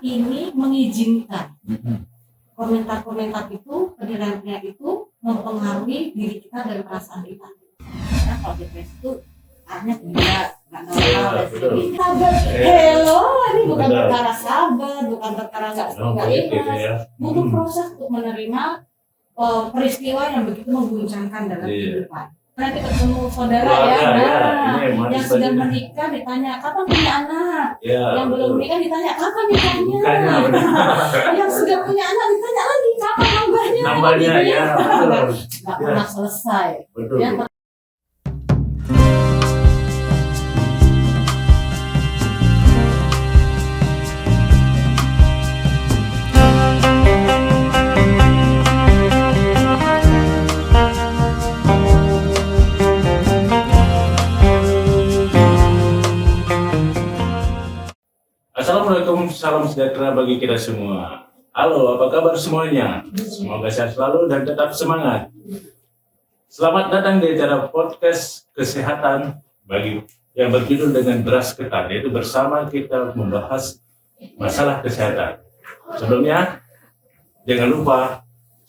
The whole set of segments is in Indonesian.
ini mengizinkan komentar-komentar itu, penilaian itu mempengaruhi diri kita dan perasaan kita. Karena kalau depresi itu artinya tidak normal. Sabar, hello, ini bukan perkara sabar, bukan perkara nggak ikhlas, butuh proses untuk menerima peristiwa yang begitu mengguncangkan dalam kehidupan. Nanti ketemu saudara yang sudah menikah ditanya kapan punya anak, yang belum menikah ditanya kapan nikahnya, yang sudah punya anak ditanya lagi kapan nambahnya ya, nggak pernah selesai. Ya, Assalamualaikum, salam sejahtera bagi kita semua. Halo, apa kabar semuanya? Semoga sehat selalu dan tetap semangat. Selamat datang di acara podcast kesehatan bagi yang berjudul dengan beras ketan, yaitu bersama kita membahas masalah kesehatan. Sebelumnya, jangan lupa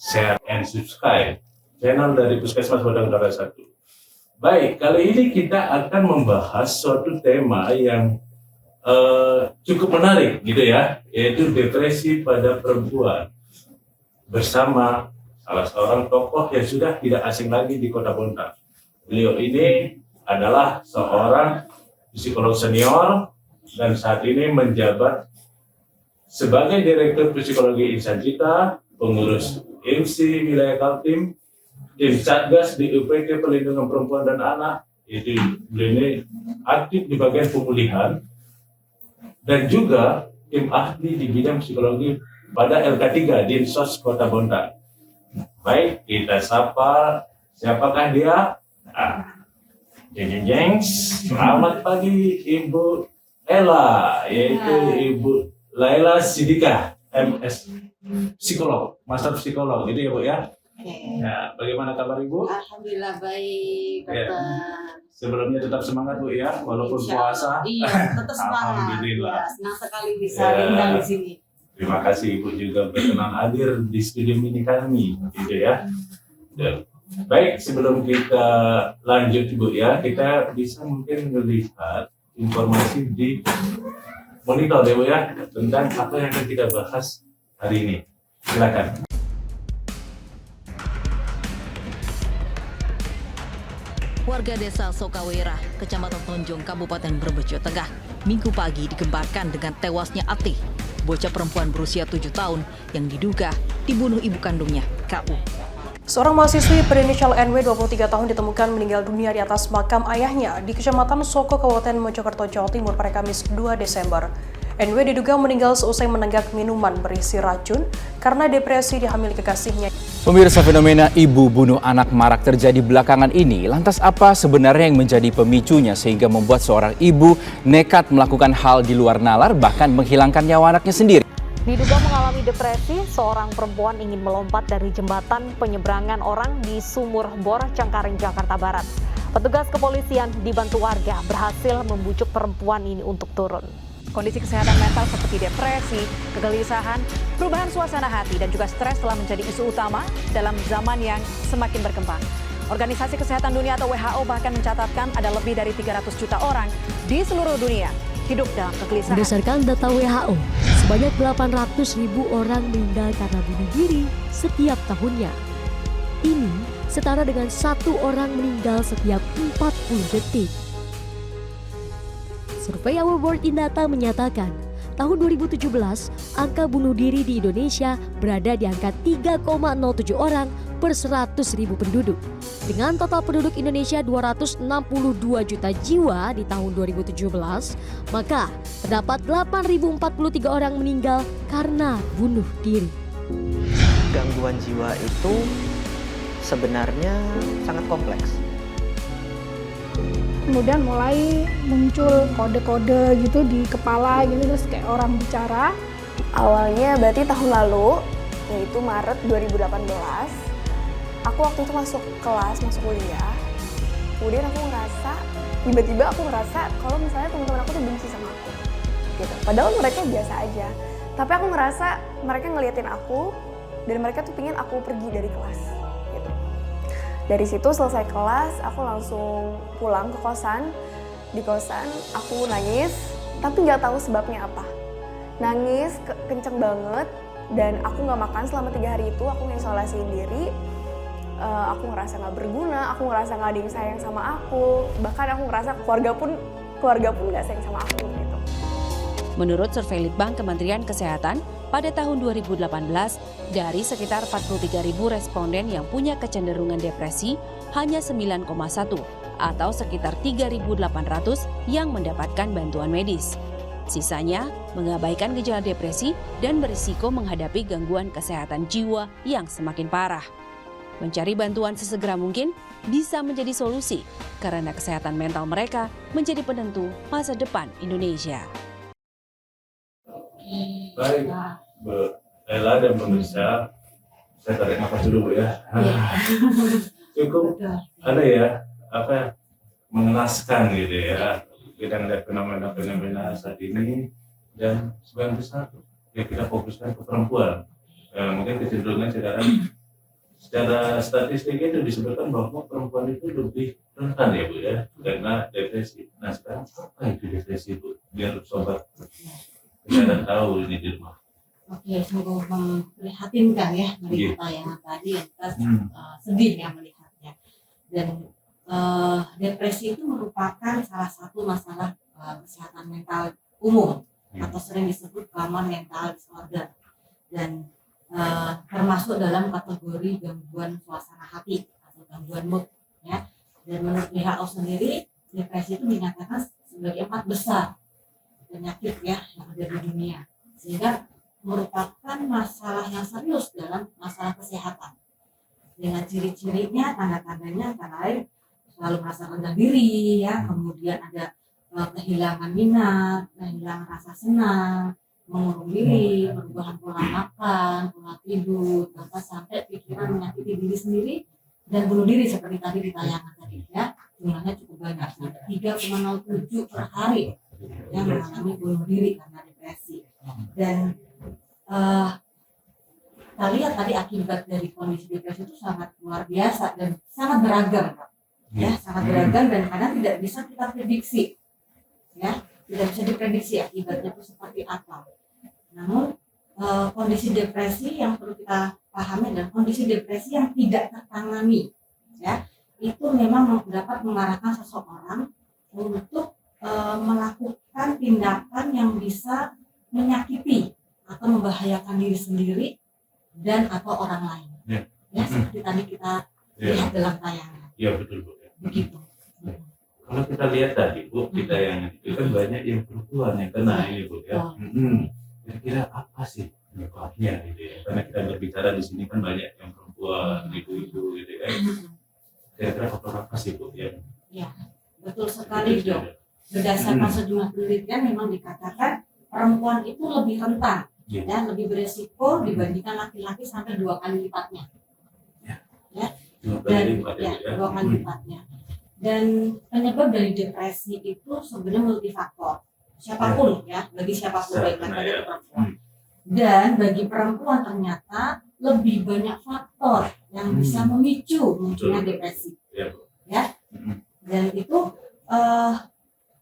share and subscribe channel dari Puskesmas Padang Utara 1. Baik, kali ini kita akan membahas suatu tema yang cukup menarik gitu ya, yaitu depresi pada perempuan bersama salah seorang tokoh yang sudah tidak asing lagi di Kota Bontang. Beliau ini adalah seorang psikolog senior dan saat ini menjabat sebagai Direktur Psikologi Insan Cita, pengurus MC Wilayah Kaltim, tim Satgas di UPT Perlindungan Perempuan dan Anak. Itu beliau ini aktif di bagian pemulihan dan juga tim ahli di bidang psikologi pada LK3 Dinsos Kota Bontang. Baik, kita sapa siapakah dia? Selamat pagi Ibu Ella, yaitu Ibu Laila Sidika, MS Psikolog, Master Psikolog, gitu ya Bu ya? Ya, bagaimana kabar Ibu? Alhamdulillah baik, dokter. Sebelumnya tetap semangat Bu ya, walaupun puasa. Iya, tetap semangat. Alhamdulillah. Ya, senang sekali bisa diundang di sini. Terima kasih Ibu juga berkenan hadir di studio mini kami, gitu ya. Dan, baik, sebelum kita lanjut Bu ya, kita bisa mungkin melihat informasi di monitor ya Bu ya, tentang apa yang akan kita bahas hari ini. Silakan. Warga desa Sokawera, Kecamatan Tonjong, Kabupaten Brebes, Jawa Tengah, Minggu pagi digembarkan dengan tewasnya Atih, bocah perempuan berusia 7 tahun yang diduga dibunuh ibu kandungnya, KU. Seorang mahasiswi berinisial NW 23 tahun ditemukan meninggal dunia di atas makam ayahnya di Kecamatan Soko, Kabupaten Mojokerto, Jawa Timur pada Kamis 2 Desember. NW diduga meninggal seusai menenggak minuman berisi racun karena depresi dihamili kekasihnya. Pemirsa, fenomena ibu bunuh anak marak terjadi belakangan ini. Lantas apa sebenarnya yang menjadi pemicunya sehingga membuat seorang ibu nekat melakukan hal di luar nalar bahkan menghilangkan nyawa anaknya sendiri? Diduga mengalami depresi, seorang perempuan ingin melompat dari jembatan penyeberangan orang di Sumur Bor, Cengkareng, Jakarta Barat. Petugas kepolisian dibantu warga berhasil membujuk perempuan ini untuk turun. Kondisi kesehatan mental seperti depresi, kegelisahan, perubahan suasana hati, dan juga stres telah menjadi isu utama dalam zaman yang semakin berkembang. Organisasi Kesehatan Dunia atau WHO bahkan mencatatkan ada lebih dari 300 juta orang di seluruh dunia hidup dalam kegelisahan. Berdasarkan data WHO, sebanyak 800.000 orang meninggal karena bunuh diri setiap tahunnya. Ini setara dengan 1 orang meninggal setiap 40 detik. Survei Our World in Data menyatakan, tahun 2017, angka bunuh diri di Indonesia berada di angka 3,07 orang per 100.000 penduduk. Dengan total penduduk Indonesia 262 juta jiwa di tahun 2017, maka terdapat 8.043 orang meninggal karena bunuh diri. Gangguan jiwa itu sebenarnya sangat kompleks. Kemudian mulai muncul kode-kode gitu di kepala gitu, terus kayak orang bicara. Awalnya berarti tahun lalu, yaitu Maret 2018. Aku waktu itu masuk kelas, masuk kuliah. Kemudian aku ngerasa, tiba-tiba aku ngerasa kalau misalnya teman-teman aku tuh benci sama aku. Gitu. Padahal mereka biasa aja. Tapi aku ngerasa mereka ngeliatin aku dan mereka tuh pingin aku pergi dari kelas gitu. Dari situ selesai kelas aku langsung pulang ke kosan. Di kosan aku nangis tapi nggak tahu sebabnya apa. Nangis kenceng banget dan aku nggak makan selama 3 hari itu. Aku ngisolasiin diri. Aku ngerasa nggak berguna, aku ngerasa nggak ada yang sayang sama aku. Bahkan aku ngerasa keluarga pun nggak sayang sama aku gitu. Menurut survei Litbang Kementerian Kesehatan, pada tahun 2018, dari sekitar 43.000 responden yang punya kecenderungan depresi, hanya 9,1 atau sekitar 3.800 yang mendapatkan bantuan medis. Sisanya mengabaikan gejala depresi dan berisiko menghadapi gangguan kesehatan jiwa yang semakin parah. Mencari bantuan sesegera mungkin bisa menjadi solusi karena kesehatan mental mereka menjadi penentu masa depan Indonesia. Baik, Bu Ella dan pemirsa, saya tarik nafas dulu ya. Cukup ada ya, mengenaskan gitu ya. Kita melihat fenomena saat ini dan sebagian besar ya kita fokuskan ke perempuan. Mungkin kecenderungan secara statistik itu disebutkan bahwa perempuan itu lebih rentan ya Bu ya, karena depresi. Nah sekarang apa itu depresi Bu? Biar sobat kita tahu ini di rumah. Oke, sungguh memprihatinkan ya melihat tayangan tadi yang kita sedih ya melihatnya. Dan depresi itu merupakan salah satu masalah kesehatan mental umum atau sering disebut common mental disorder dan termasuk dalam kategori gangguan suasana hati atau gangguan mood ya. Dan menurut WHO sendiri depresi itu dinyatakan sebagai 4 besar penyakit ya yang ada di dunia, sehingga merupakan masalah yang serius dalam masalah kesehatan. Dengan ciri-cirinya, tanda-tandanya antara lain selalu merasa rendah diri ya, kemudian ada kehilangan minat, kehilangan rasa senang, mengurung diri, perubahan pola makan, pola tidur, bahkan sampai pikiran menyakiti diri sendiri dan bunuh diri seperti tadi di tayangan tadi ya. Jumlahnya cukup banyak, sampai 3,07 per hari yang mengalami bunuh diri karena depresi. Dan kita lihat tadi akibat dari kondisi depresi itu sangat luar biasa dan sangat beragam, ya, sangat beragam dan kadang tidak bisa kita prediksi, ya, tidak bisa diprediksi akibatnya itu seperti apa. Namun kondisi depresi yang perlu kita pahami adalah kondisi depresi yang tidak tertangani, ya, itu memang dapat mengarahkan seseorang untuk melakukan tindakan yang bisa menyakiti atau membahayakan diri sendiri dan atau orang lain. Ya, seperti tadi kita lihat dalam tayangan. Iya betul Bu. Begitu. Kalau kita lihat tadi Bu, kita yang itu kan banyak yang perempuan yang kena ini Bu ya. Kira-kira apa sih penyebabnya gitu ya? Karena kita berbicara di sini kan banyak yang perempuan, ibu-ibu gitu ya. Kira-kira faktor apa sih Bu ya? Ya, betul sekali Jo. Berdasarkan sejumlah penelitian memang dikatakan perempuan itu lebih rentan ya, lebih beresiko dibandingkan laki-laki sampai 2 kali lipatnya. Ya. Dan 2 kali lipatnya. Dan penyebab dari depresi itu sebenarnya multifaktor. Siapapun ya, bagi siapapun baik laki-laki atau perempuan. Dan bagi perempuan ternyata lebih banyak faktor yang bisa memicu munculnya depresi. Ya. Dan itu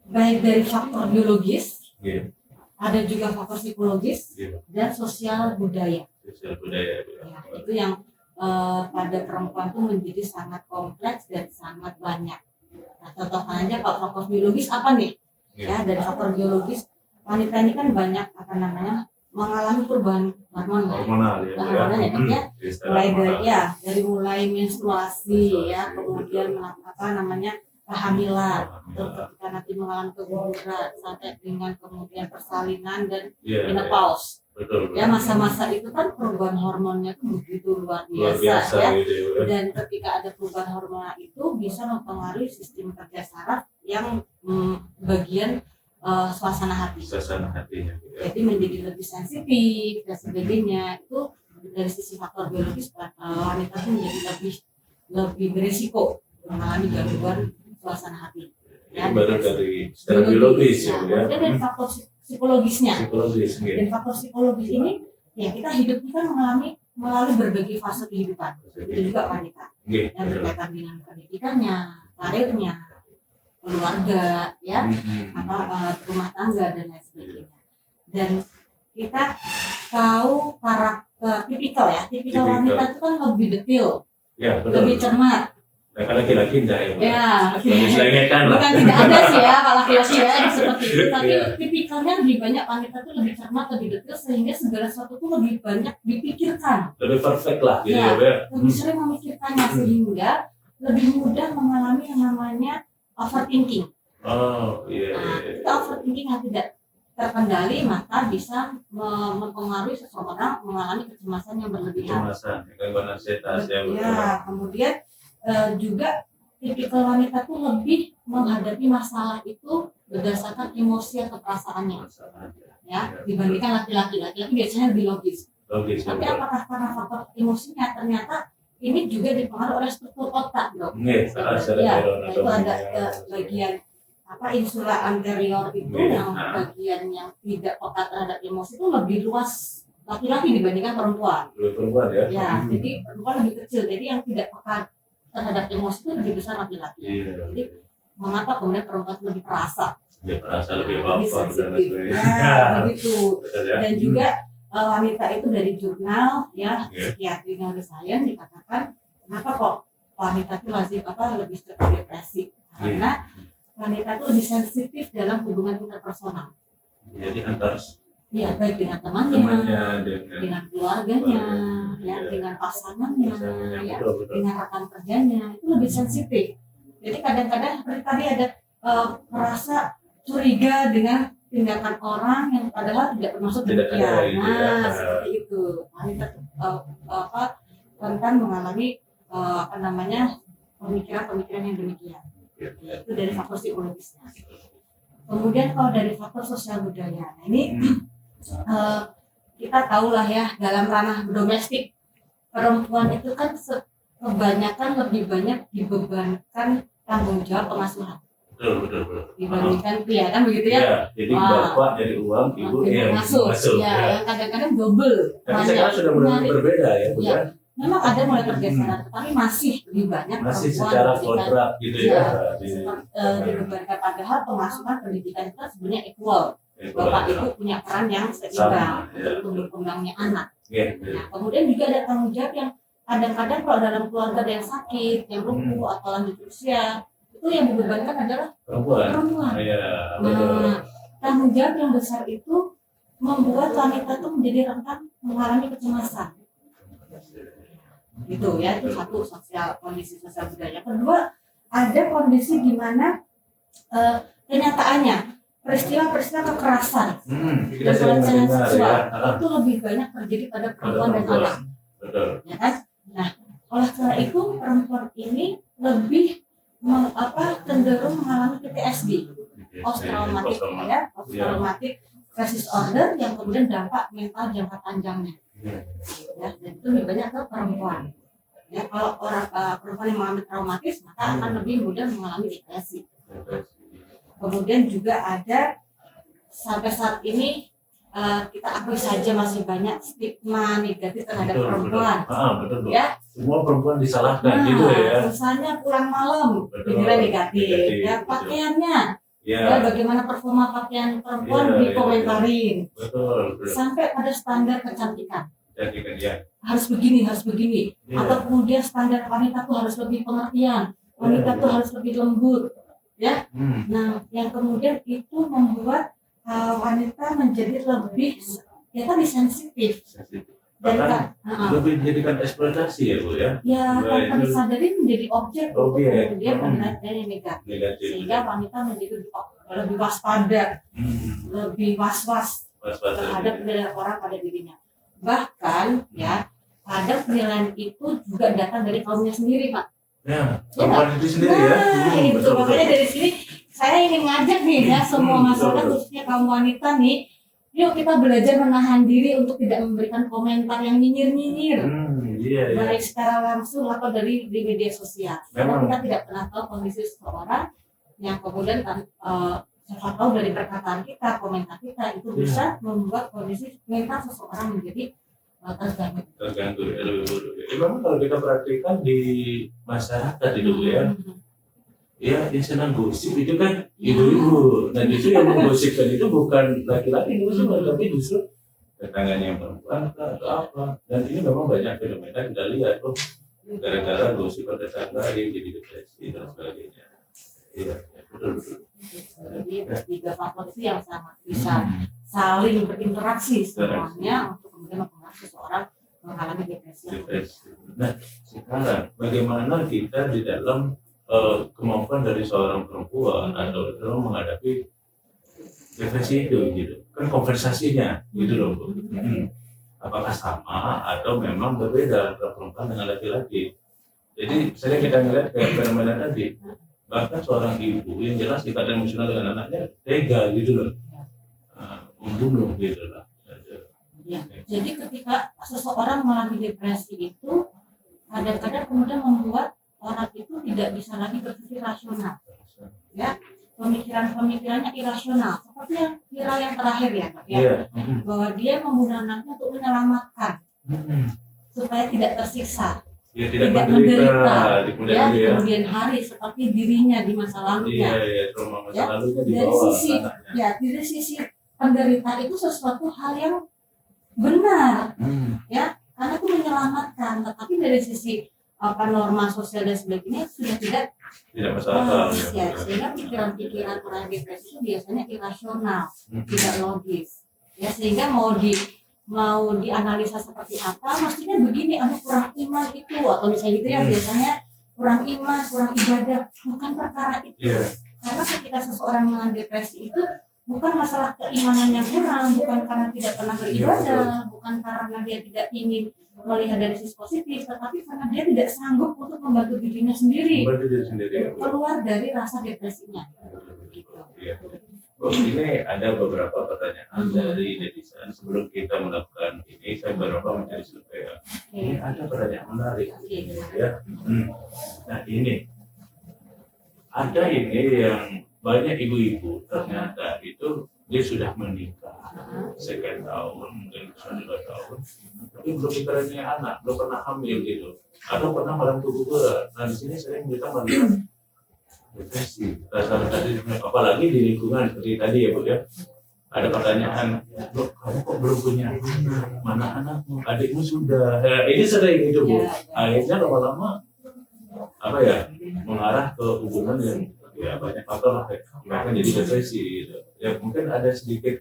baik dari faktor biologis, ada juga faktor psikologis dan sosial budaya. Ya, itu yang pada perempuan itu menjadi sangat kompleks dan sangat banyak. Nah, contohnya kalau faktor biologis apa nih? Ya, dari faktor biologis wanita ini kan banyak mengalami perubahan hormonal ya, dari mulai menstruasi ya, kemudian kehamilan, terus ketika nanti mengalami keguguran sampai dengan kemudian persalinan dan menopause. Ya, masa-masa itu kan perubahan hormonnya itu begitu luar biasa ya. Gitu. Dan ketika ada perubahan hormonal itu bisa mempengaruhi sistem kerja saraf yang bagian suasana hati. Jadi menjadi lebih sensitif dan sebagainya. Itu dari sisi faktor biologis wanita itu menjadi lebih berisiko mengalami gangguan suasana hati. Ya, baru dari secara biologis ya. Kemudian dari faktor psikologisnya. Psikologis, gitu. Dan faktor psikologis ini ya kita hidup kita mengalami melalui berbagai fase kehidupan. Itu juga wanita Gitu. yang berkaitan dengan pendidikannya, karirnya, keluarga, ya, rumah tangga dan lain sebagainya. Dan kita tahu karakter tipikal wanita itu kan lebih detail, Ya, betul. lebih cermat. Nah, kalau laki-laki enggak ya? Ya, Lebih selengekan lah. bukan tidak ada sih ya kalau laki-laki ya seperti itu, tapi Iya. tipikalnya lebih banyak wanita tuh lebih cermat, lebih detail sehingga segala sesuatu tuh lebih banyak dipikirkan. Lebih perfect lah gitu Ya, ya. lebih sering memikirkannya sehingga lebih mudah mengalami yang namanya overthinking. Oh, iya. Nah, iya. kita overthinking yang tidak terkendali maka bisa mempengaruhi seseorang mengalami kecemasan yang berlebihan. Kecemasan, gangguan ansietas ya. betul. Ya, kemudian juga tipikal wanita tuh lebih menghadapi masalah itu berdasarkan emosi atau perasaannya, ya, dibandingkan laki-laki. Laki-laki biasanya lebih logis. Logis. Tapi apakah karena faktor emosinya ternyata ini juga dipengaruhi oleh struktur otak, dok? Nih, secara Ya, neuron itu ada atau bagian insula anterior itu Iya. yang bagian yang tidak otak terhadap emosi itu lebih luas laki-laki dibandingkan perempuan. lebih perempuan ya. Ya, jadi perempuan lebih kecil. Jadi yang tidak peka terhadap emosi itu lebih besar laki-laki. Iya. Jadi mengapa kemudian perempuan itu lebih perasa? Dia merasa lebih Lebih baper dan sensitif. sebagainya. Nah, begitu. Betul ya. Dan juga wanita itu dari jurnal ya Iya. psikiatri neuroscience dikatakan kenapa kok wanita itu lebih sering depresi? Karena wanita itu lebih sensitif dalam hubungan interpersonal. Jadi antar Ya, baik dengan temannya, dengan keluarganya, ya, dengan pasangannya, ya, betul. dengan rekan kerjanya itu lebih sensitif. Jadi kadang-kadang seperti tadi ada merasa curiga dengan tindakan orang yang padahal tidak bermaksud Tidak ada demikian. itu, Nah, ya. seperti itu. Wanita rentan mengalami pemikiran-pemikiran yang demikian. Itu dari faktor psikologisnya. Kemudian kalau dari faktor sosial budaya, nah ini kita tahulah ya dalam ranah domestik perempuan itu kan kebanyakan lebih banyak dibebankan tanggung jawab pengasuhan Betul. dibandingkan pria, kan begitu ya? Ya, jadi bapak dari uang, ibu yang masuk. masuk. Ya, yang kadang-kadang double. Tapi sekarang sudah mulai berbeda ya, bukan? Ya, memang ada mulai pergeseran, tapi masih lebih banyak Masih perempuan secara dibandingkan- kontrak gitu ya. dibebankan, padahal pemasukan pendidikan itu sebenarnya equal. Di Bapak ibu punya peran yang seimbang Sama, ya. untuk berkembangnya anak. Ya, Nah, kemudian juga ada tanggung jawab yang kadang-kadang kalau dalam keluarga ada yang sakit, yang lumpuh atau lanjut usia, itu yang dibebankan adalah perempuan. Iya, betul. Nah, tanggung jawab yang besar itu membuat wanita itu menjadi rentan mengalami kecemasan. Gitu ya, itu satu kondisi sosial budaya. Kedua, ada kondisi di mana kenyataannya peristiwa-peristiwa kekerasan Kita dan sering pelecehan mendengar seksual ya. itu lebih banyak terjadi pada perempuan dan anak. Betul. Ya kan? Nah, oleh karena itu perempuan ini lebih cenderung mengalami PTSD, post-traumatic stress disorder yang kemudian dampak mental jangka panjangnya. Ya, dan itu lebih banyak ke perempuan. Ya, kalau perempuan yang mengalami traumatis maka akan lebih mudah mengalami depresi. Kemudian juga ada sampai saat ini kita akui saja masih banyak stigma negatif terhadap perempuan. Betul. Ya, Semua perempuan disalahkan gitu ya. misalnya pulang malam Betul. dinilai negatif, ya Betul. pakaiannya, Ya, ya bagaimana performa pakaian perempuan Iya, dikomentarin, betul. sampai pada standar kecantikan Jadi kan ya. harus begini, Iya. atau kemudian standar wanita tuh harus lebih pengertian, wanita tuh harus lebih lembut, ya. Nah, yang kemudian itu membuat wanita menjadi lebih sensitif. Dan Bahkan lebih dijadikan eksploitasi ya Bu ya. ya Nah, tanpa itu disadari menjadi objek untuk Objek. kemudian penilaian yang negatif, negatif. sehingga wanita menjadi lebih waspada, lebih was-was Pas-pasan. terhadap penilaian orang pada dirinya. Bahkan ya ada penilaian itu juga datang dari kaumnya sendiri, Pak. Ya, perempuan itu sendiri ya. Ini betul, Betul. makanya dari sini saya ingin ngajak nih ya semua masyarakat betul. khususnya kaum wanita nih, yuk kita belajar menahan diri untuk tidak memberikan komentar yang nyinyir-nyinyir, Iya. baik secara langsung atau di media sosial. Karena Memang. kita tidak pernah tahu kondisi seseorang yang kemudian siapa tahu dari perkataan kita, komentar kita itu bisa membuat kondisi mental seseorang menjadi terganggu ya, lebih buruk. Memang kalau kita perhatikan di masyarakat itu ya, ya yang senang gosip itu kan ibu-ibu. Nah justru yang menggosipkan itu bukan laki-laki tapi justru tetangganya yang perempuan atau apa. Dan ini memang banyak fenomena kita lihat gara-gara gosip pada tetangga dia jadi depresi dan sebagainya. Iya, betul. Jadi tiga faktor itu yang sangat bisa saling berinteraksi semuanya untuk kemudian mempengaruhi seseorang mengalami depresi. Nah, sekarang bagaimana kita di dalam kemampuan dari seorang perempuan atau dalam menghadapi depresi itu gitu? Kan konversasinya gitu loh Bu. Apakah sama atau memang berbeda antara perempuan dengan laki-laki? Jadi sering kita melihat kayak fenomena tadi, bahkan seorang ibu yang jelas ikatan emosional dengan anaknya tega gitu loh, membunuh gitu lah. Ya, jadi ketika seseorang mengalami depresi itu kadang-kadang kemudian membuat orang itu tidak bisa lagi berpikir rasional, ya, pemikirannya irasional, seperti yang viral yang terakhir ya, Pak, ya, bahwa dia menggunakan anaknya untuk menyelamatkan supaya tidak tersiksa. Ya, tidak menderita di kemudian hari seperti dirinya di masa lalunya. Trauma masa lalunya dibawa dari sisi penderita itu sesuatu hal yang benar, ya, karena itu menyelamatkan. Tetapi dari sisi norma sosial dan sebagainya sudah tidak masalah. Ya, sehingga pikiran-pikiran orang depresi itu biasanya irasional, tidak logis. Ya, sehingga mau dianalisa seperti apa, mestinya begini, kurang iman itu, atau misalnya gitu ya, biasanya kurang iman, kurang ibadah, bukan perkara itu. Karena ketika seseorang dengan depresi itu bukan masalah keimanan yang kurang, bukan karena tidak pernah beribadah, bukan karena dia tidak ingin melihat dari sisi positif, tetapi karena dia tidak sanggup untuk membantu dirinya sendiri keluar dari rasa depresinya. Ini ada beberapa pertanyaan dari netizen. Sebelum kita melakukan ini, saya beberapa mencari survei. Ini ada pertanyaan menarik. Ya. Nah ini ada ini yang banyak ibu-ibu ternyata itu dia sudah menikah sekian tahun, mungkin 2 tahun, tapi belum dikaruniai anak, belum pernah hamil gitu, atau pernah malam keguguran. Nah di sini sering kita melihat depresi, rasa tadi, apalagi di lingkungan seperti tadi ya Bu ya, ada pertanyaan, "Loh, kamu kok belum punya anak? Mana anakmu? Adikmu sudah." Ini sering gitu Bu. Akhirnya lama-lama mengarah ke hubungan yang ya banyak faktor lah, bahkan jadi depresi gitu. Ya mungkin ada sedikit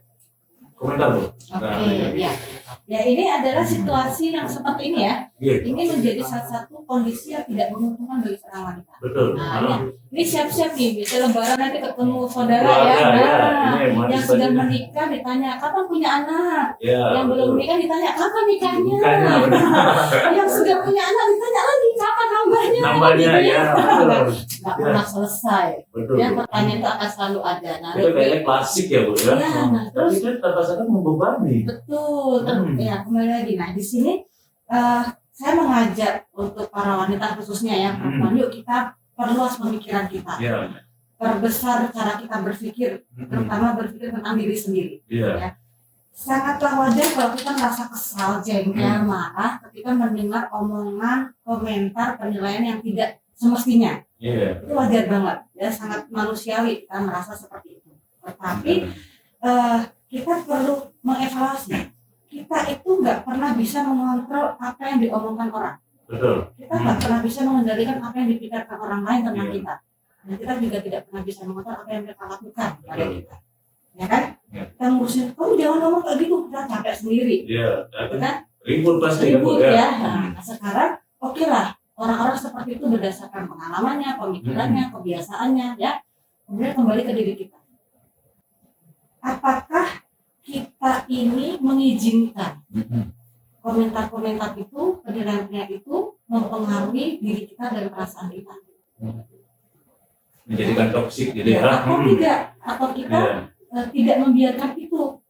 komentar Bu. Ya ini adalah situasi yang seperti ini ya. Ini menjadi salah satu kondisi yang tidak menguntungkan bagi seorang wanita. Betul. Ini siap-siap nih, bisa lebaran nanti ketemu saudara ya. Yang sudah menikah ditanya kapan punya anak. Yang belum menikah ditanya kapan nikahnya. Yang sudah punya anak ditanya lagi kapan nambahnya ya. Nggak pernah selesai. Ya, pertanyaan itu akan selalu ada. Itu kayaknya klasik ya Bu ya. Tapi kan terpaksa membebani. Betul. Ya kembali lagi. Nah di sini saya mengajak untuk para wanita khususnya ya perempuan, yuk kita perluas pemikiran kita, perbesar cara kita berpikir, terutama berpikir tentang diri sendiri. Ya. Sangatlah wajar kalau kita merasa kesal, jengkel, marah ketika mendengar omongan, komentar, penilaian yang tidak semestinya. Itu wajar banget, ya, sangat manusiawi kita merasa seperti itu. Tetapi kita perlu mengevaluasi. Kita itu nggak pernah bisa mengontrol apa yang diomongkan orang. Betul. Kita nggak pernah bisa mengendalikan apa yang dipikirkan orang lain tentang kita. Dan kita juga tidak pernah bisa mengontrol apa yang mereka lakukan pada kita. Ya kan? Kita ngurusin, kamu jangan ngomong kayak gitu, kita capek sendiri. Kan? Ribut pasti. Ribut ya. Nah, sekarang oke lah, orang-orang seperti itu berdasarkan pengalamannya, pemikirannya, kebiasaannya, ya. Kemudian kembali ke diri kita. Apakah kita ini mengizinkan komentar-komentar itu, penilaian itu mempengaruhi diri kita dan perasaan kita? Menjadikan toksik gitu ya? Atau tidak? Atau kita tidak membiarkan itu,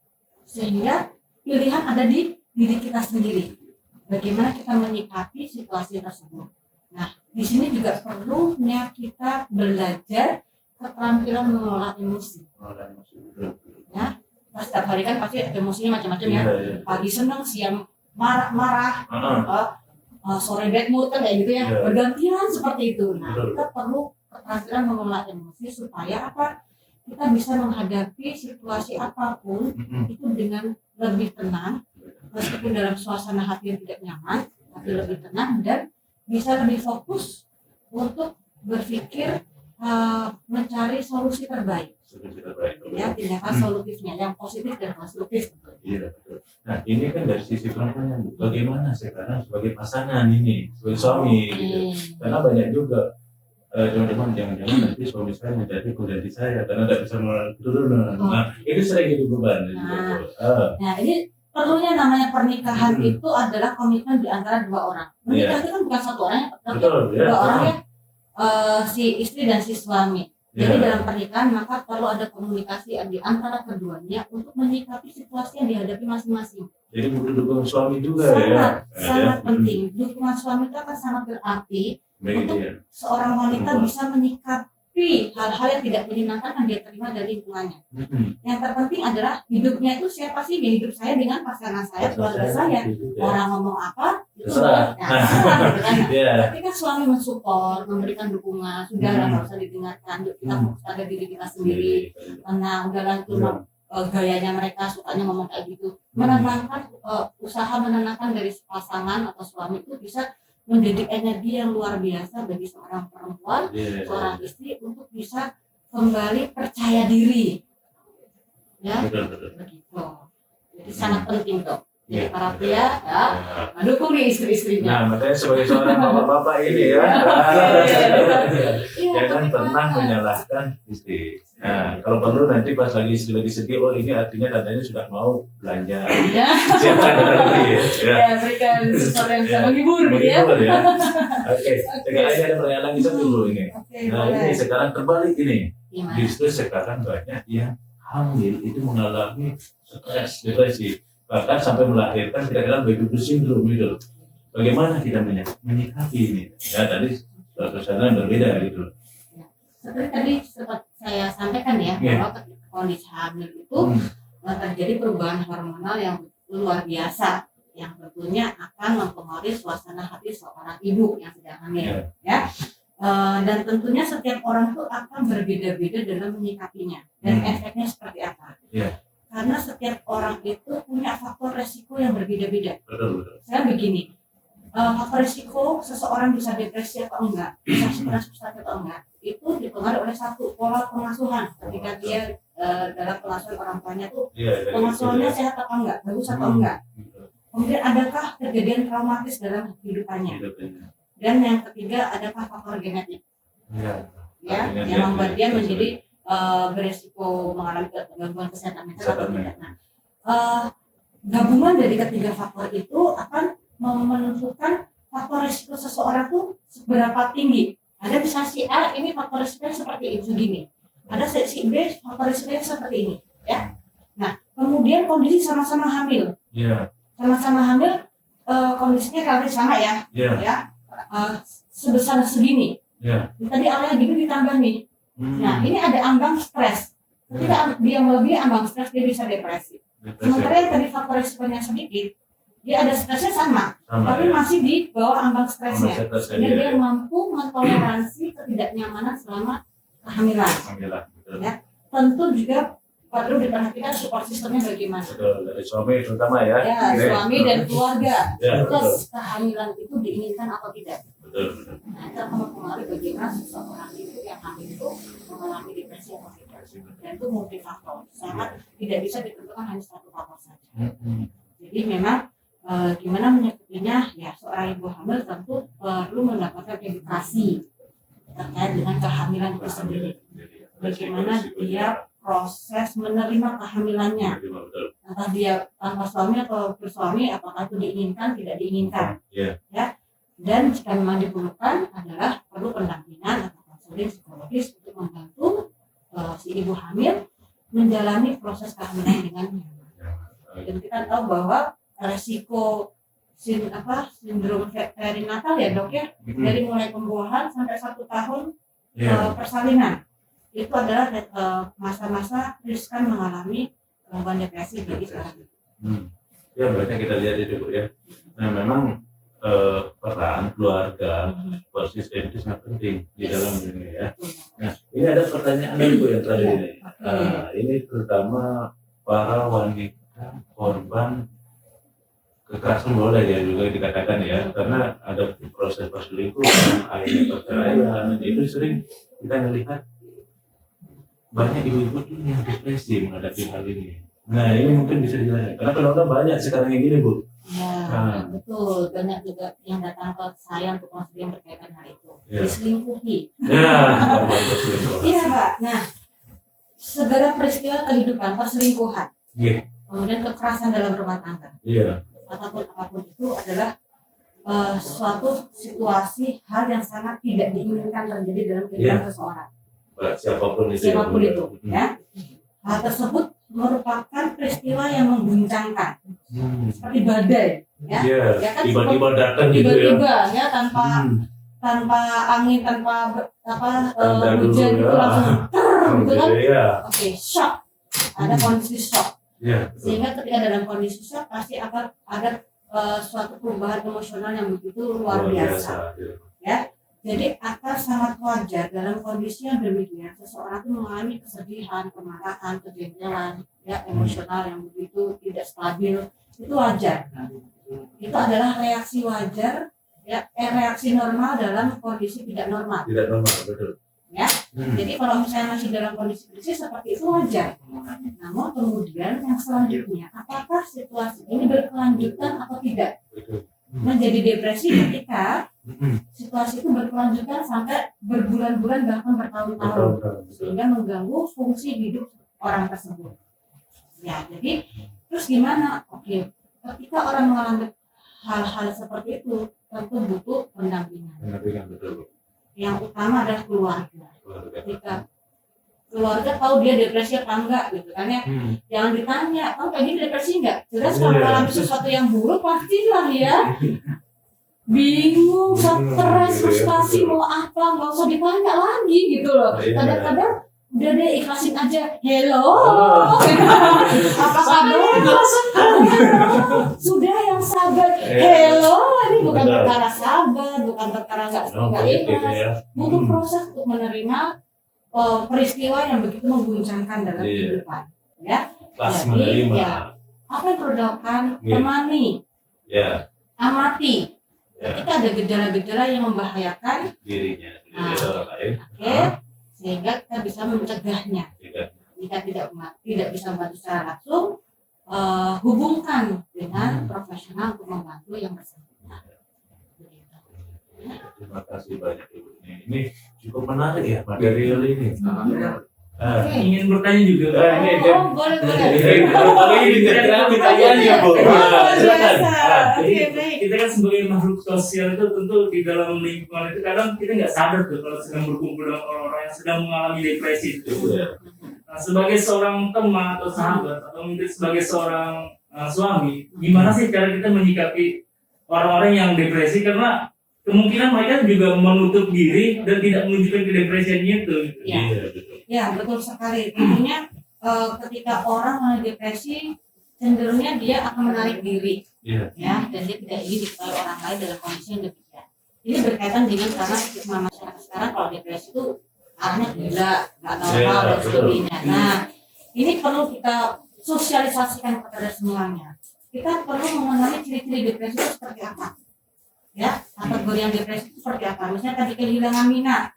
sehingga pilihan ada di diri kita sendiri. Bagaimana kita menyikapi situasi tersebut? Nah, di sini juga perlunya kita belajar keterampilan mengelola emosi. Ya, setiap hari kan pasti emosinya macam-macam ya. Pagi senang, siang marah, sore bad mood kan kayak gitu ya. Bergantian seperti itu. Nah, kita perlu keterampilan mengelola emosi supaya apa? Kita bisa menghadapi situasi apapun itu dengan lebih tenang, meskipun dalam suasana hati yang tidak nyaman, tapi lebih tenang dan bisa lebih fokus untuk berpikir mencari solusi terbaik. Ya, tindakan solutifnya yang positif dan konstruktif. Iya, betul. Nah, ini kan dari sisi perempuan, bagaimana sekarang sebagai pasangan ini, sebagai suami gitu. Karena banyak juga teman-teman jangan-jangan nanti suami saya menjadi pengganti saya karena tidak bisa menurun. Nah, itu sering jadi beban. Nah, ini perlunya namanya pernikahan itu adalah komitmen di antara dua orang. Menikah itu kan bukan satu orang, tapi dua orang ya, si istri dan si suami. Jadi dalam pernikahan maka perlu ada komunikasi di antara keduanya untuk menyikapi situasi yang dihadapi masing-masing. Jadi butuh dukungan suami juga sangat penting. Dukungan suami itu akan sangat berarti untuk seorang wanita bisa menyikapi hal-hal yang tidak menyenangkan yang dia terima dari lingkungannya. Yang terpenting adalah hidupnya itu siapa sih di hidup saya dengan pasangan saya, keluarga saya. Orang ngomong apa itu terserah. Ketika suami mensupport, memberikan dukungan, sudah nggak usah didengarkan, kita fokus pada diri kita sendiri. Karena udahlah itu gayanya mereka sukanya ngomong kayak gitu. Menenangkan usaha menenangkan dari pasangan atau suami itu bisa menjadi energi yang luar biasa bagi seorang perempuan, seorang istri untuk bisa kembali percaya diri. Ya, begitu. Jadi sangat penting dok. Jadi para pria ya mendukung istri-istrinya. Nah, makanya sebagai seorang bapak-bapak ini ya, jangan pernah menyalahkan istri. Nah, kalau perlu nanti pas lagi istri lagi sedih, oh ini artinya tandanya sudah mau belanja. Siapkan lagi ya. Berikan sesuatu yang bisa menghibur ya. Oke, sekarang ini ada pertanyaan lagi satu dulu ini. Nah, ini sekarang terbalik ini. Justru sekarang banyak yang hamil itu mengalami stres, depresi. Bahkan sampai melahirkan kita baby blues syndrome gitu. Bagaimana kita menyikapi ini? Ya tadi suasana yang berbeda gitu. Seperti tadi sempat saya sampaikan ya, bahwa ketika kondisi hamil itu terjadi perubahan hormonal yang luar biasa, yang tentunya akan mempengaruhi suasana hati seorang ibu yang sedang hamil, ya. Dan tentunya setiap orang itu akan berbeda-beda dalam menyikapinya dan efeknya seperti apa. Karena setiap orang itu punya faktor resiko yang berbeda-beda. Saya begini, faktor resiko seseorang bisa depresi atau enggak, bisa stres atau enggak, itu dipengaruhi oleh satu pola pengasuhan. Ketika dia dalam pengasuhan orang tuanya tuh pengasuhannya sehat atau enggak, bagus atau enggak. Kemudian adakah kejadian traumatis dalam kehidupannya? Dan yang ketiga, adakah faktor genetik? Ya, yang membuat dia menjadi beresiko mengalami gangguan kesehatan mental atau tidak. Nah, gabungan dari ketiga faktor itu akan menentukan faktor risiko seseorang tuh seberapa tinggi. Ada bisa si A ini faktor risikonya seperti itu gini. Ada si B faktor risikonya seperti ini. Ya. Nah, kemudian kondisi sama-sama hamil. Sama-sama hamil, kondisinya relatif sama ya. Ya. Sebesar segini. Tadi awalnya gini ditambah nih. Nah, ini ada ambang stres. Ketika dia melebihi ambang stres, dia bisa depresi. Sementara yang tadi faktor risikonya sedikit, dia ada stresnya sama, tapi masih di bawah ambang stresnya. Jadi dia mampu mentoleransi ketidaknyamanan selama kehamilan. Ya, tentu juga perlu diperhatikan support sistemnya bagaimana. Dari suami terutama ya. Ya, suami dan keluarga. Terus kehamilan itu diinginkan atau tidak. Nah, itu akan mempengaruhi bagaimana seseorang itu yang hamil itu mengalami depresi atau tidak. Dan itu multifaktor, sangat tidak bisa ditentukan hanya satu faktor saja. Jadi memang gimana menyikapinya, ya seorang ibu hamil tentu perlu mendapatkan edukasi terkait dengan kehamilan itu sendiri. Bagaimana dia proses menerima kehamilannya, entah dia tanpa suami atau bersuami, apakah itu diinginkan, tidak diinginkan. Ya. Dan jika memang diperlukan adalah perlu pendampingan atau konseling psikologis untuk membantu si ibu hamil menjalani proses kehamilan dengan nyaman. Dan kita tahu bahwa resiko sindrom perinatal ya dok ya, dari mulai pembuahan sampai 1 tahun persalinan itu adalah masa-masa riskan mengalami gangguan depresi jadi sekarang. Ya banyak kita lihat itu Bu ya. Nah memang peran keluarga konsisten itu sangat penting di dalam ini ya. Nah ini ada pertanyaan Bu yang terakhir ini. Ini terutama para wanita korban kekerasan boleh ya juga dikatakan ya, karena ada proses perselingkuhan, akhirnya perceraian, itu sering kita melihat banyak ibu-ibu yang depresi menghadapi hal ini. Nah ini mungkin bisa dijelaskan, karena penonton banyak sekarang yang gini Bu. Ya, betul. Banyak juga yang datang ke saya untuk konseling berkaitan hal itu. Ya. Diselingkuhi. Ya, Iya, Pak. Nah, segala peristiwa kehidupan, perselingkuhan, kemudian kekerasan dalam rumah tangga, apapun itu adalah suatu situasi hal yang sangat tidak diinginkan terjadi dalam kehidupan seseorang. Siapapun itu, ya. Hal tersebut merupakan peristiwa yang mengguncangkan, seperti badai, ya kan, tiba-tiba datang gitu ya, tanpa angin, tanpa hujan itu langsung gitu kan, oke, shock, ada kondisi shock, sehingga ketika dalam kondisi shock pasti akan ada suatu perubahan emosional yang begitu luar biasa, ya. Jadi akan sangat wajar dalam kondisi yang demikian seseorang itu mengalami kesedihan, kemarahan, kejengkelan, ya, emosional yang begitu tidak stabil, itu wajar. Itu adalah reaksi wajar, ya, reaksi normal dalam kondisi tidak normal. Tidak normal, betul. Ya, jadi kalau misalnya masih dalam kondisi krisis seperti itu wajar. Namun kemudian yang selanjutnya, apakah situasi ini berkelanjutan atau tidak? Menjadi depresi ketika situasi itu berkelanjutan sampai berbulan-bulan bahkan bertahun-tahun, sehingga mengganggu fungsi hidup orang tersebut. Ya, jadi terus gimana? Oke, ketika orang mengalami hal-hal seperti itu tentu butuh pendampingan. Yang utama adalah keluarga. Ketika keluarga tahu dia depresi apa enggak gitu kan ya, jangan ditanya, kamu kayak gini depresi enggak? Jelas kalau mengalami sesuatu yang buruk pastilah ya bingung, stres, frustasi, mau apa, nggak usah ditanya lagi gitu loh. Kadang-kadang udah deh ikhlasin aja, hello, apa kabar? Sudah yang sabar, hello, ini bukan perkara sabar, bukan perkara nggak ikhlas, butuh proses untuk menerima peristiwa yang begitu mengguncangkan dalam kehidupan, ya. Jadi ya, apa yang perlu dilakukan? Temani, amati. Ketika ada gejala-gejala yang membahayakan dirinya, orang lain, sehingga kita bisa mencegahnya. Jika tidak bisa membantu secara langsung, hubungkan dengan profesional untuk membantu yang bersangkutan. Terima kasih banyak Ibu. Ini cukup menarik ya material ini. Ingin bertanya juga. Boleh. Kita kan sebagai makhluk sosial itu tentu di dalam lingkungan itu kadang kita nggak sadar tuh kalau sedang berkumpul dengan orang-orang yang sedang mengalami depresi itu. Nah, sebagai seorang teman atau sahabat atau mungkin sebagai seorang suami, gimana sih cara kita menyikapi orang-orang yang depresi, karena kemungkinan mereka juga menutup diri dan tidak menunjukkan kedepresiannya itu. Ya, betul sekali. Tentunya ketika orang mengalami depresi, cenderungnya dia akan menarik diri, ya, dan dia tidak ingin diketahui orang lain dalam kondisi yang demikian. Ini berkaitan dengan karena stigma masyarakat sekarang kalau depresi itu arahnya gila, nggak normal dan sebagainya. Nah, ini perlu kita sosialisasikan kepada semuanya. Kita perlu mengenali ciri-ciri depresi itu seperti apa, ya, kategori yang depresi itu seperti apa. Misalnya tadi kehilangan minat.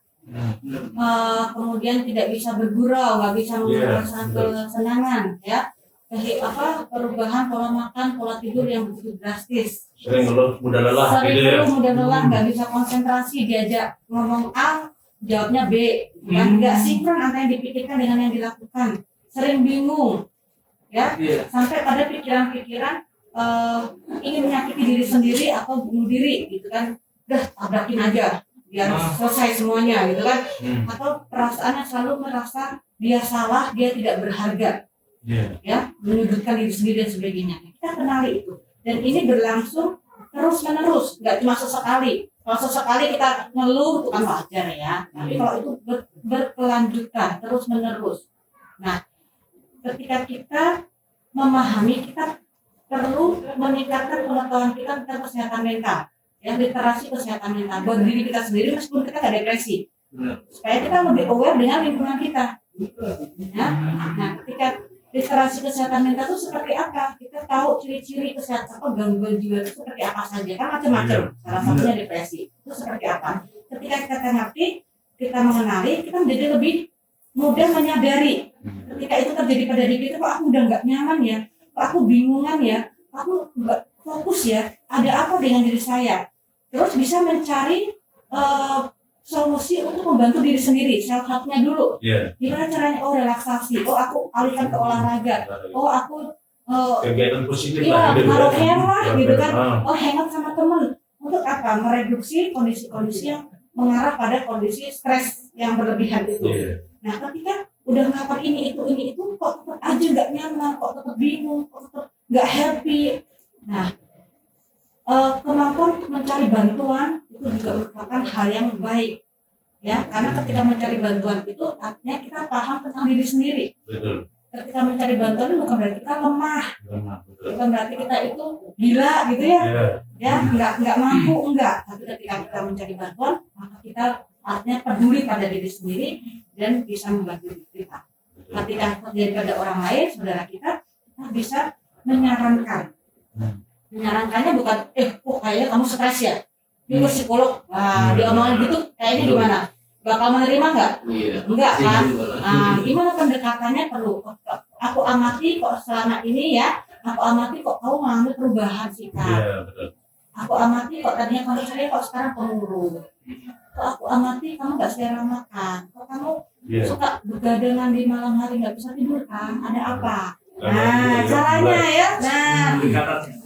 Kemudian tidak bisa bergurau, nggak bisa merasakan kesenangan, ya, perubahan pola makan, pola tidur yang begitu drastis, sering mudah lelah, nggak bisa konsentrasi, diajak ngomong A, jawabnya B, yang nggak sinkron antara yang dipikirkan dengan yang dilakukan, sering bingung, ya, sampai pada pikiran-pikiran ingin menyakiti diri sendiri atau bunuh diri, gitu kan, udah tabrakin aja biar selesai semuanya gitu kan, atau perasaannya selalu merasa dia salah, dia tidak berharga, ya, menyudutkan diri sendiri dan sebagainya. Kita kenali itu, dan ini berlangsung terus menerus, nggak cuma sesekali. Kalau sesekali kita ngeluh itu kan wajar ya, tapi kalau itu berkelanjutan terus menerus. Nah, ketika kita memahami, kita perlu meningkatkan pengetahuan kita tentang kesehatan mental, ya, literasi kesehatan mental buat diri kita sendiri meskipun kita nggak depresi, supaya kita lebih aware dengan lingkungan kita. Ya. Nah, ketika literasi kesehatan mental itu seperti apa? Kita tahu ciri-ciri kesehatan atau gangguan jiwa itu seperti apa saja, kan macam-macam. Salah satunya depresi. Itu seperti apa? Ketika kita ngerti, kita mengenali, kita menjadi lebih mudah menyadari. Ketika itu terjadi pada diri kita, kok aku udah nggak nyaman ya, kok aku bingungan ya, aku nggak fokus ya, ada apa dengan diri saya? Terus bisa mencari solusi untuk membantu diri sendiri, self help-nya dulu. Gimana caranya? Oh, relaksasi. Oh, aku alihkan ke olahraga. Oh, aku kegiatan positif lah. Gitu, karaokean lah, gitu kan. Oh, hangout sama teman. Untuk apa? Mereduksi kondisi-kondisi yang mengarah pada kondisi stres yang berlebihan itu. Nah, ketika udah ngelakuin ini itu, kok tetap aja nggak nyaman, kok tetap bingung, kok tetap nggak happy. Nah, kemampuan mencari bantuan itu juga merupakan hal yang baik, ya, karena ketika mencari bantuan itu artinya kita paham tentang diri sendiri. Betul. Ketika mencari bantuan itu bukan berarti kita lemah, bukan berarti kita itu gila gitu ya, ya nggak mampu, enggak. Tapi ketika kita mencari bantuan, maka kita artinya peduli pada diri sendiri dan bisa membantu diri kita. Ketika terjadi pada orang lain, saudara kita bisa menyarankan. Menyarankannya bukan, kok kayaknya kamu stres ya? Ini psikolog, diomongin gitu, kayaknya gimana? Bakal menerima nggak? Enggak kan? Nah, gimana pendekatannya perlu? Aku amati kok selama ini ya, aku amati kok kamu mengalami perubahan sikap. Aku amati kok tadinya kamu ceria, kok sekarang pemurung. Kok aku amati kamu nggak selera makan. Kok kamu suka begadangan di malam hari, nggak bisa tidur kan? Ada apa? Nah, caranya ya.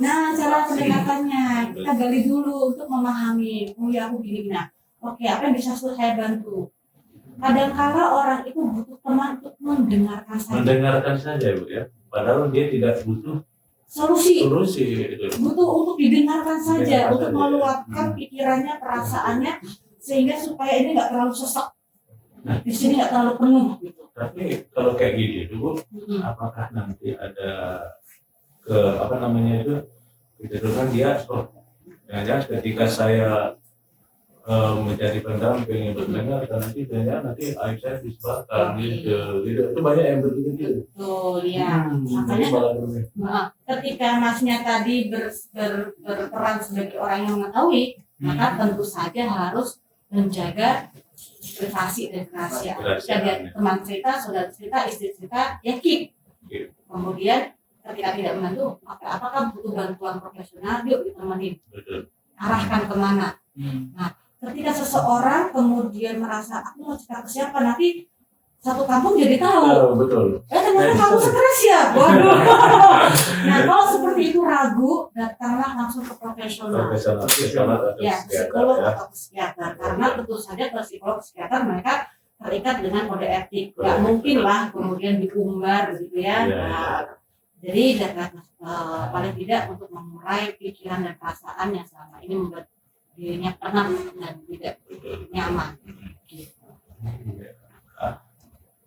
Nah, cara pendekatannya kita gali dulu untuk memahami. Oh ya, aku gini. Nah, oke, apa yang bisa saya bantu? Kadang-kala orang itu butuh teman untuk mendengarkan saja. Mendengarkan saja, Bu ya. Padahal dia tidak butuh solusi. Gitu. Butuh untuk didengarkan saja, untuk meluapkan pikirannya, perasaannya, sehingga supaya ini nggak terlalu sesak. Di sini nggak terlalu penuh. Gitu. Tapi kalau kayak gitu, Bu, apakah nanti ada kecenderungan dia, jangan ketika saya mencari pendamping yang berdengar, nanti aib saya disebabkan gitu. Itu banyak yang berpikir gitu. Betul ya. Makanya ketika masnya tadi berperan sebagai orang yang mengetahui, maka tentu saja harus menjaga privasi dan rahasia. Jadi teman cerita, saudara cerita, istri cerita, ya keep. Kemudian ketika tidak membantu, apakah butuh bantuan profesional, yuk ditemenin. Arahkan kemana. Nah, ketika seseorang kemudian merasa aku mau cerita ke siapa, nanti satu kampung jadi tahu. Betul. Ternyata kamu stres ya. Waduh. Nah, kalau seperti itu ragu, datanglah langsung ke profesional. Ya, psikolog atau psikiater. Karena tentu saja ke psikolog psikiater mereka terikat dengan kode etik. Gak mungkin lah kemudian diumbar gitu ya. Nah, jadi paling tidak untuk mengurai pikiran dan perasaan yang selama ini membuat dirinya tenang dan tidak nyaman. Gitu.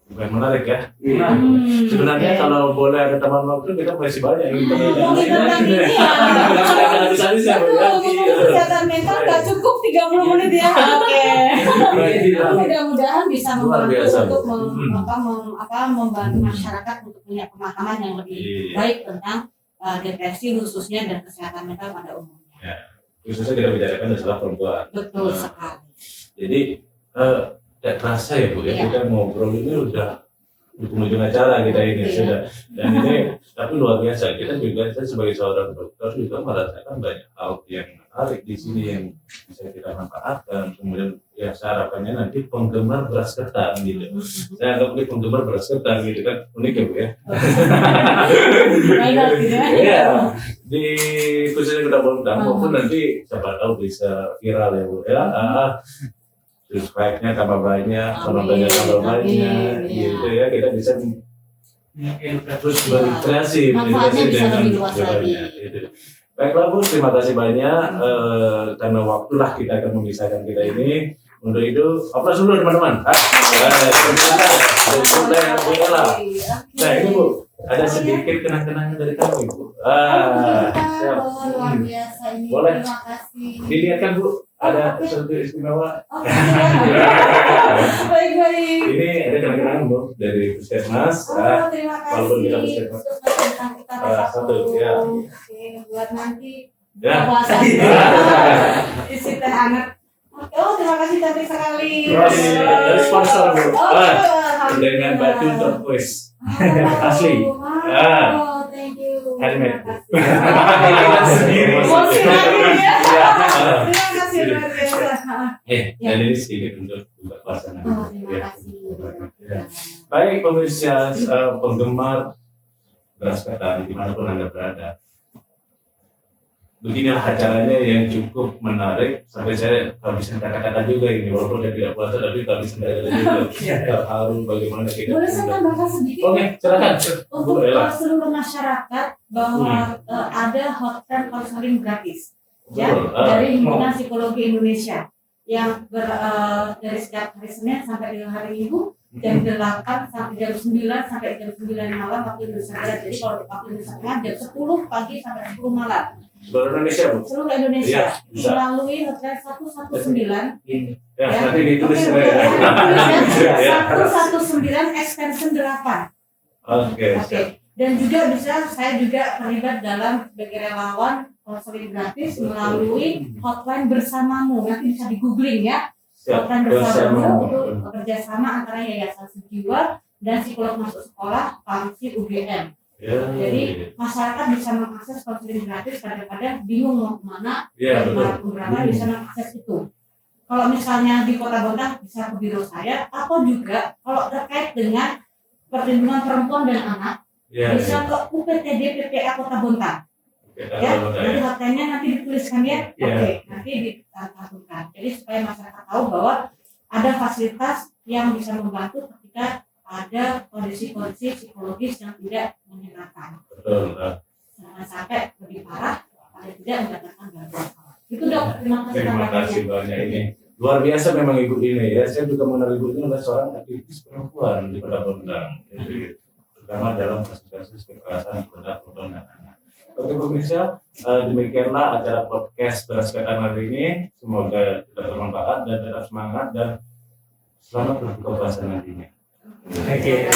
Bukan menarik ya. Sebenarnya kalau boleh ada teman waktu kita masih banyak yang kesehatan mental nggak cukup 30 menit ya. Oke. Mudah-mudahan bisa membantu untuk membantu masyarakat untuk punya pemahaman yang lebih baik tentang depresi khususnya dan kesehatan mental pada umumnya. Khususnya kita bicarakan masalah perempuan. Betul sekali. Jadi tidak terasa ya Bu, kita ngobrol ini udah di penghujung acara kita ini sudah. Dan ini tapi luar biasa, kita juga saya sebagai seorang dokter juga merasakan banyak hal yang menarik di sini yang bisa kita manfaatkan. Kemudian ya harapannya nanti penggemar beras ketan gitu. Saya anggap ini penggemar beras ketan gitu kan, unik ya Bu ya. Iya, di khususnya kita Bondang maupun nanti siapa tahu bisa viral ya Bu ya. Subscribe-nya tambah banyak, penontonnya tambah banyak, gitu ya, kita bisa terus berkreasi manfaatnya bisa lebih luas lagi. Baiklah Bu, terima kasih banyak karena waktulah kita akan memisahkan kita ini. Untuk itu, aplaus dulu teman-teman. Nah ini Bu, ada sedikit kenang-kenangan dari kami Bu. Siap. Luar biasa ini. Boleh. Terima kasih. Dilihatkan Bu, ada sesuatu istimewa. Baik-baik. Ini ada kenang-kenangan Bu dari Puskesmas. Terima kasih. Walaupun kita Puskesmas. Satu, ya. Oke, buat nanti Ya. puasa. Isi teh hangat. Oh, terima kasih cantik sekali. Dari sponsor Bu. Oh, Dengan batu turquoise. Asli. Oh, thank you. Handmade. Sendiri. Emosi lagi ya. Terima kasih luar biasa. Dan ini sedikit untuk buka puasa nanti. Oh, terima kasih. Ya. Baik pemirsa, penggemar Beras Ketan dimanapun Anda berada. Beginilah acaranya yang cukup menarik sampai saya kehabisan kata-kata juga ini, walaupun saya tidak puasa tapi kehabisan kata-kata juga. Terharu bagaimana kita. Boleh saya tambahkan sedikit? Oke, silakan. Untuk seluruh masyarakat bahwa ada hotline konseling gratis ya dari Himpunan Psikologi Indonesia yang dari setiap hari Senin sampai dengan hari Minggu jam 8 sampai jam 9 sampai jam 9 malam waktu Indonesia Barat. Jadi kalau waktu Indonesia Tengah jam 10 pagi sampai 10 malam. Seluruh Indonesia Bu. Seluruh Indonesia Ya, melalui hotline 119. Ya, nanti ditulis Oke, ya. 119 extension 8. Oke. Dan juga saya juga terlibat dalam sebagai relawan konseling gratis melalui hotline bersamamu. Nanti bisa di googling ya. Hotline bersamamu untuk kerjasama antara Yayasan Sejiwa dan Psikolog Masuk Sekolah Pamsi UGM. Jadi masyarakat bisa mengakses konseling gratis, kadang-kadang bingung mau kemana, dan berapa bisa mengakses itu. Kalau misalnya di Kota Bontang bisa ke biro saya, atau juga kalau terkait dengan perlindungan perempuan dan anak, bisa ke UPTD PPA Kota Bontang. Ya, nanti hotline-nya nanti dituliskan ya. Oke, nanti ditantumkan. Jadi supaya masyarakat tahu bahwa ada fasilitas yang bisa membantu ketika ada kondisi-kondisi psikologis yang tidak menyenangkan. Jangan sampai lebih parah, paling tidak mendapatkan bantuan. Itu Dok, terima kasih banyak ini. Luar biasa memang Ibu ini ya. Saya juga mengenal Ibu ini adalah seorang aktivis perempuan di Kota Bontang. Jadi terutama dalam kasus-kasus kekerasan terhadap perempuan dan anak. Oke pemirsa, demikianlah acara podcast Beras Ketan hari ini. Semoga tidak bermanfaat dan tetap semangat dan selamat berbuka puasa nantinya. Oke.